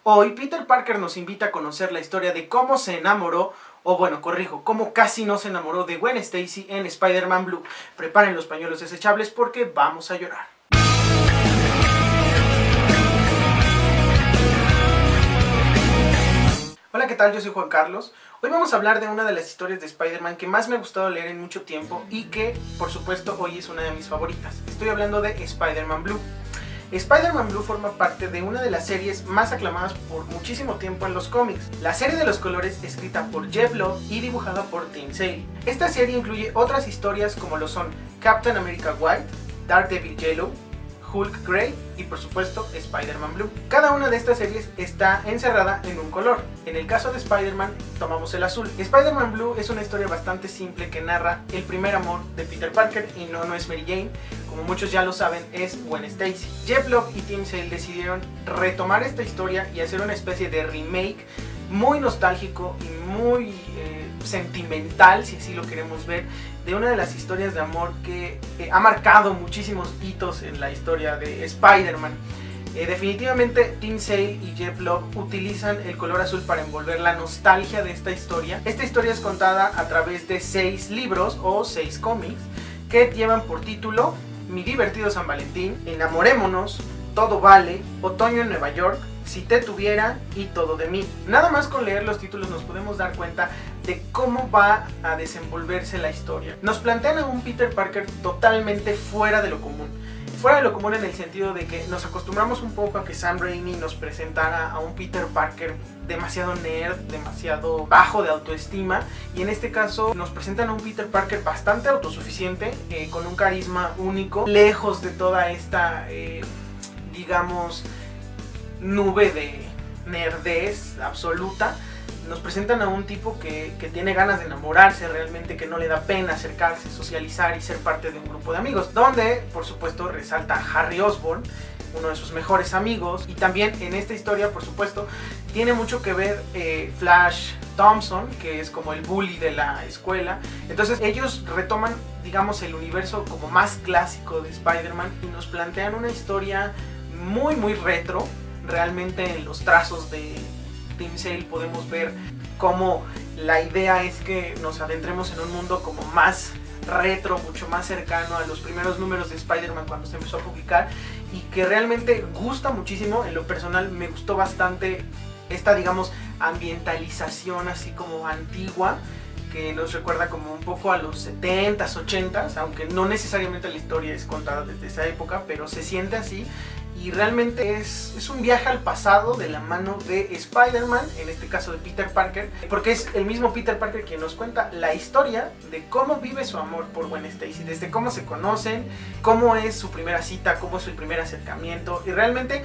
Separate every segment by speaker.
Speaker 1: Hoy Peter Parker nos invita a conocer la historia de cómo se enamoró, o bueno, corrijo, cómo casi no se enamoró de Gwen Stacy en Spider-Man Blue. Preparen los pañuelos desechables porque vamos a llorar. Hola, ¿qué tal? Yo soy Juan Carlos. Hoy vamos a hablar de una de las historias de Spider-Man que más me ha gustado leer en mucho tiempo y que, por supuesto, hoy es una de mis favoritas. Estoy hablando de Spider-Man Blue. Spider-Man Blue forma parte de una de las series más aclamadas por muchísimo tiempo en los cómics. La serie de los colores, escrita por Jeph Loeb y dibujada por Tim Sale. Esta serie incluye otras historias como lo son Captain America White, Daredevil Yellow, Hulk Grey y por supuesto Spider-Man Blue. Cada una de estas series está encerrada en un color. En el caso de Spider-Man tomamos el azul. Spider-Man Blue es una historia bastante simple que narra el primer amor de Peter Parker y no es Mary Jane, como muchos ya lo saben, es Gwen Stacy. Jeph Loeb y Tim Sale decidieron retomar esta historia y hacer una especie de remake muy nostálgico y muy sentimental, si así lo queremos ver, de una de las historias de amor que ha marcado muchísimos hitos en la historia de Spider-Man. Definitivamente Tim Sale y Jeph Loeb utilizan el color azul para envolver la nostalgia de esta historia. Esta historia es contada a través de 6 libros o 6 cómics que llevan por título Mi divertido San Valentín, Enamorémonos, Todo vale, Otoño en Nueva York, Si te tuviera y Todo de mí. Nada más con leer los títulos nos podemos dar cuenta de cómo va a desenvolverse la historia. Nos plantean a un Peter Parker totalmente fuera de lo común. Fuera de lo común en el sentido de que nos acostumbramos un poco a que Sam Raimi nos presentara a un Peter Parker demasiado nerd, demasiado bajo de autoestima, y en este caso nos presentan a un Peter Parker bastante autosuficiente, con un carisma único, lejos de toda esta, digamos, nube de nerdez absoluta. Nos presentan a un tipo que tiene ganas de enamorarse realmente, que no le da pena acercarse, socializar y ser parte de un grupo de amigos, donde por supuesto resalta Harry Osborn, uno de sus mejores amigos, y también en esta historia por supuesto tiene mucho que ver Flash Thompson, que es como el bully de la escuela. Entonces ellos retoman, digamos, el universo como más clásico de Spider-Man y nos plantean una historia muy retro. Realmente en los trazos de Tim Sale podemos ver cómo la idea es que nos adentremos en un mundo como más retro, mucho más cercano a los primeros números de Spider-Man cuando se empezó a publicar, y que realmente gusta muchísimo. En lo personal me gustó bastante esta, digamos, ambientalización así como antigua, que nos recuerda como un poco a los 70s, 80s, aunque no necesariamente la historia es contada desde esa época, pero se siente así. Y realmente es un viaje al pasado de la mano de Spider-Man, en este caso de Peter Parker, porque es el mismo Peter Parker quien nos cuenta la historia de cómo vive su amor por Gwen Stacy, desde cómo se conocen, cómo es su primera cita, cómo es su primer acercamiento. Y realmente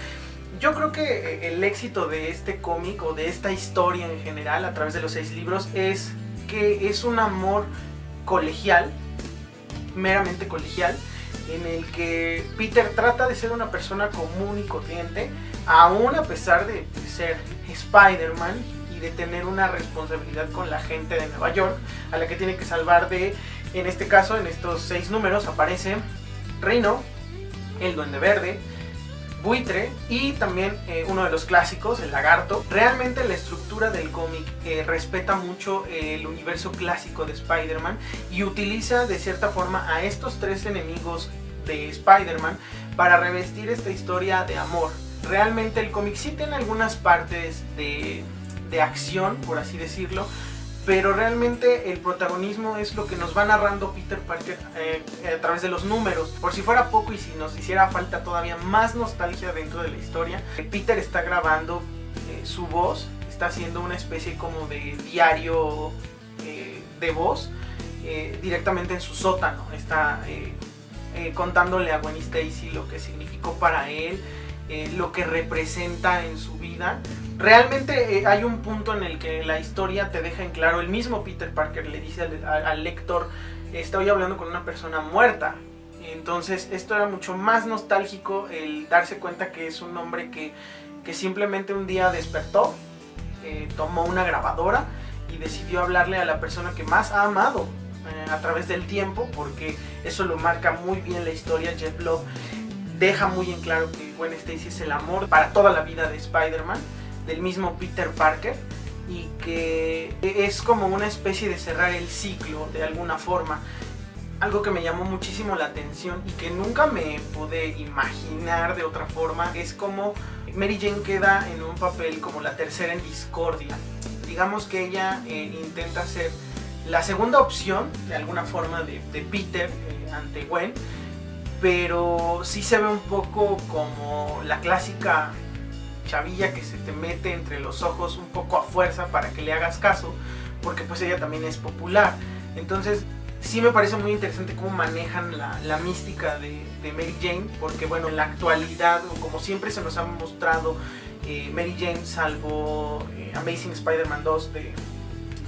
Speaker 1: yo creo que el éxito de este cómic o de esta historia en general a través de los 6 libros es que es un amor colegial, meramente colegial, en el que Peter trata de ser una persona común y corriente, aún a pesar de ser Spider-Man y de tener una responsabilidad con la gente de Nueva York, a la que tiene que salvar de, en este caso, en estos 6 números, aparece Rhino, el Duende Verde, Buitre y también uno de los clásicos, el Lagarto. Realmente la estructura del cómic respeta mucho el universo clásico de Spider-Man y utiliza de cierta forma a estos 3 enemigos de Spider-Man para revestir esta historia de amor. Realmente el cómic sí tiene algunas partes de acción, por así decirlo, pero realmente el protagonismo es lo que nos va narrando Peter Parker a través de los números. Por si fuera poco y si nos hiciera falta todavía más nostalgia dentro de la historia, Peter está grabando su voz, está haciendo una especie como de diario de voz directamente en su sótano. Está contándole a Gwen Stacy lo que significó para él, lo que representa en su vida. Realmente hay un punto en el que la historia te deja en claro, el mismo Peter Parker le dice al lector, estoy hablando con una persona muerta. Entonces esto era mucho más nostálgico, el darse cuenta que es un hombre que simplemente un día despertó, tomó una grabadora y decidió hablarle a la persona que más ha amado a través del tiempo, porque eso lo marca muy bien la historia. Jeph Loeb deja muy en claro que Gwen Stacy es el amor para toda la vida de Spider-Man. del mismo Peter Parker, y que es como una especie de cerrar el ciclo de alguna forma. Algo que me llamó muchísimo la atención y que nunca me pude imaginar de otra forma es como Mary Jane queda en un papel como la tercera en discordia. Digamos que ella intenta ser la segunda opción de alguna forma de Peter ante Gwen, pero sí se ve un poco como la clásica chavilla que se te mete entre los ojos un poco a fuerza para que le hagas caso, porque pues ella también es popular. Entonces sí me parece muy interesante cómo manejan la mística de Mary Jane, porque bueno, en la actualidad, como siempre se nos ha mostrado, Mary Jane, salvo Amazing Spider-Man 2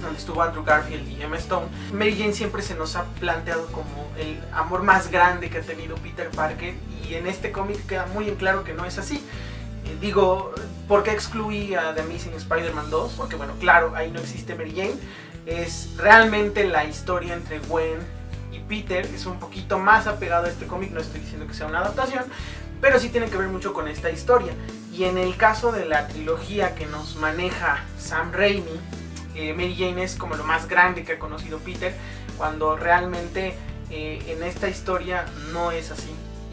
Speaker 1: donde estuvo Andrew Garfield y Emma Stone, Mary Jane siempre se nos ha planteado como el amor más grande que ha tenido Peter Parker, y en este cómic queda muy en claro que no es así. Digo, ¿por qué excluí a The Amazing Spider-Man 2? Porque bueno, claro, ahí no existe Mary Jane. Es realmente la historia entre Gwen y Peter, es un poquito más apegado a este cómic, no estoy diciendo que sea una adaptación, pero sí tiene que ver mucho con esta historia. Y en el caso de la trilogía que nos maneja Sam Raimi, Mary Jane es como lo más grande que ha conocido Peter, cuando realmente en esta historia no es así.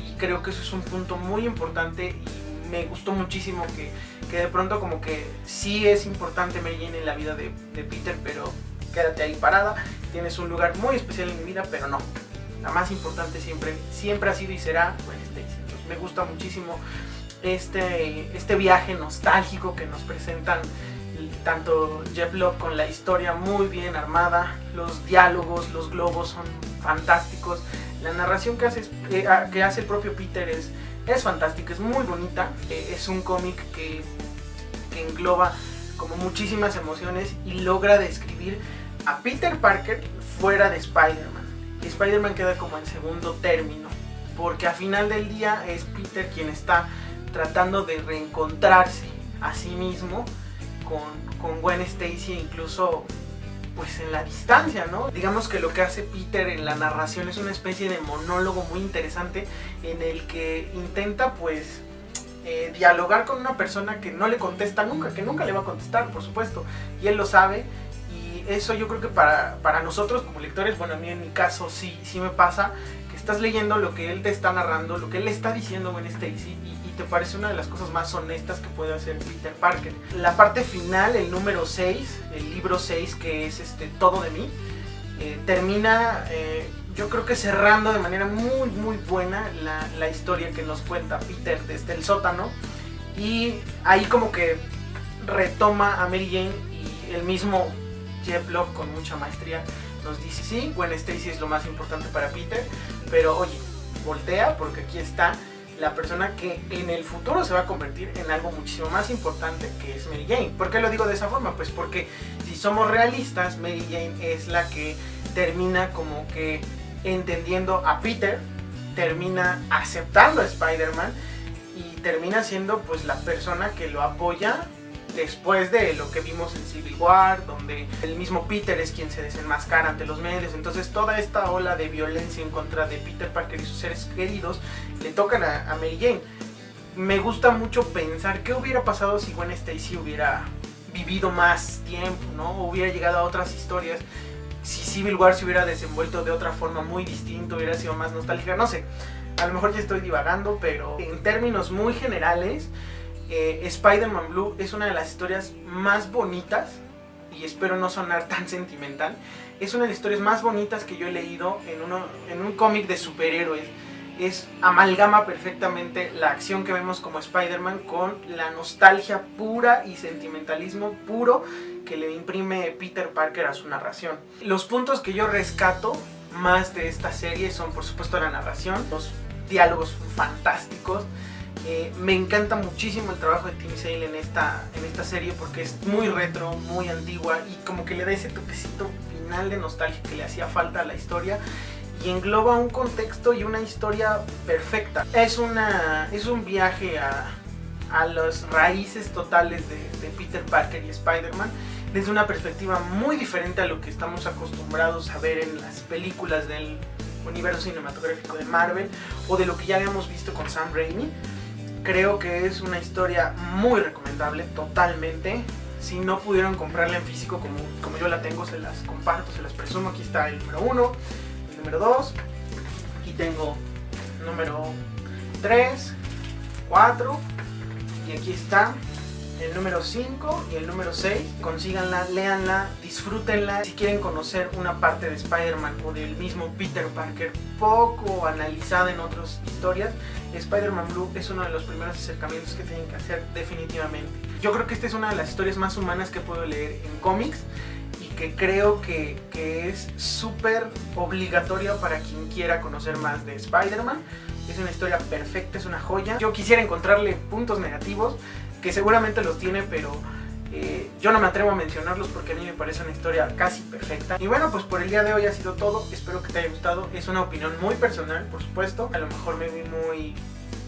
Speaker 1: Y creo que eso es un punto muy importante, y me gustó muchísimo que de pronto como que sí es importante Mary Jane en la vida de Peter, pero quédate ahí parada, tienes un lugar muy especial en mi vida, pero no, la más importante siempre ha sido y será Gwen Stacy. Entonces me gusta muchísimo este viaje nostálgico que nos presentan tanto Jeff Love, con la historia muy bien armada, los diálogos, los globos son fantásticos, la narración que hace el propio Peter es fantástica, es muy bonita, es un cómic que engloba como muchísimas emociones y logra describir a Peter Parker fuera de Spider-Man. Y Spider-Man queda como en segundo término, porque al final del día es Peter quien está tratando de reencontrarse a sí mismo con Gwen Stacy, incluso pues en la distancia, ¿no? Digamos que lo que hace Peter en la narración es una especie de monólogo muy interesante en el que intenta pues dialogar con una persona que no le contesta nunca, que nunca le va a contestar, por supuesto, y él lo sabe. Y eso yo creo que para nosotros como lectores, bueno, a mí en mi caso sí me pasa, que estás leyendo lo que él te está narrando, lo que él le está diciendo a Gwen Stacy, y te parece una de las cosas más honestas que puede hacer Peter Parker. La parte final, el número 6, el libro 6, que es Todo de mí, termina yo creo que cerrando de manera muy muy buena la historia que nos cuenta Peter desde el sótano, y ahí como que retoma a Mary Jane, y el mismo Jeff Love con mucha maestría nos dice: sí, Gwen Stacy es lo más importante para Peter, pero oye, voltea, porque aquí está la persona que en el futuro se va a convertir en algo muchísimo más importante, que es Mary Jane. ¿Por qué lo digo de esa forma? Pues porque si somos realistas, Mary Jane es la que termina como que entendiendo a Peter, termina aceptando a Spider-Man y termina siendo pues la persona que lo apoya después de lo que vimos en Civil War, donde el mismo Peter es quien se desenmascara ante los medios. Entonces toda esta ola de violencia en contra de Peter Parker y sus seres queridos le tocan a Mary Jane. Me gusta mucho pensar qué hubiera pasado si Gwen Stacy hubiera vivido más tiempo, ¿no? O hubiera llegado a otras historias, si Civil War se hubiera desenvuelto de otra forma muy distinta, hubiera sido más nostálgica, no sé. A lo mejor ya estoy divagando, pero en términos muy generales, Spider-Man Blue es una de las historias más bonitas, y espero no sonar tan sentimental, es una de las historias más bonitas que yo he leído en un cómic de superhéroes. Amalgama perfectamente la acción que vemos como Spider-Man con la nostalgia pura y sentimentalismo puro que le imprime Peter Parker a su narración. Los puntos que yo rescato más de esta serie son, por supuesto, la narración, los diálogos fantásticos. Me encanta muchísimo el trabajo de Tim Sale en esta serie, porque es muy retro, muy antigua, y como que le da ese toquecito final de nostalgia que le hacía falta a la historia, y engloba un contexto y una historia perfecta. Es un viaje a las raíces totales de Peter Parker y Spider-Man desde una perspectiva muy diferente a lo que estamos acostumbrados a ver en las películas del universo cinematográfico de Marvel, o de lo que ya habíamos visto con Sam Raimi. Creo que es una historia muy recomendable. recomendable totalmente. Si no pudieron comprarla en físico como yo la tengo, se las comparto, se las presumo. Aquí está el número 1, el número 2, aquí tengo el número 3, 4 y aquí está el número 5 y el número 6. Consíganla, léanla, disfrútenla. Si quieren conocer una parte de Spider-Man o del mismo Peter Parker poco analizada en otras historias, Spider-Man Blue es uno de los primeros acercamientos que tienen que hacer definitivamente. Yo creo que esta es una de las historias más humanas que puedo leer en cómics y que creo que es súper obligatoria para quien quiera conocer más de Spider-Man. Es una historia perfecta, es una joya. Yo quisiera encontrarle puntos negativos, que seguramente los tiene, pero yo no me atrevo a mencionarlos porque a mí me parece una historia casi perfecta. Y bueno, pues por el día de hoy ha sido todo. Espero que te haya gustado. Es una opinión muy personal, por supuesto. A lo mejor me vi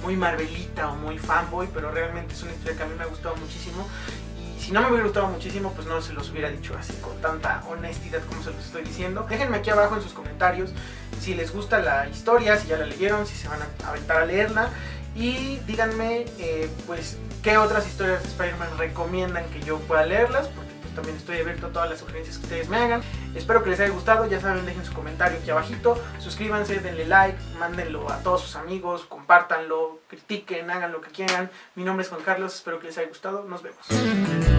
Speaker 1: muy Marvelita o muy fanboy, pero realmente es una historia que a mí me ha gustado muchísimo. Y si no me hubiera gustado muchísimo, pues no se los hubiera dicho así con tanta honestidad como se los estoy diciendo. Déjenme aquí abajo en sus comentarios si les gusta la historia, si ya la leyeron, si se van a aventar a leerla. Y díganme, pues, qué otras historias de Spider-Man recomiendan que yo pueda leerlas, porque pues también estoy abierto a todas las sugerencias que ustedes me hagan. Espero que les haya gustado, ya saben, dejen su comentario aquí abajito, suscríbanse, denle like, mándenlo a todos sus amigos, compártanlo, critiquen, hagan lo que quieran. Mi nombre es Juan Carlos, espero que les haya gustado, nos vemos.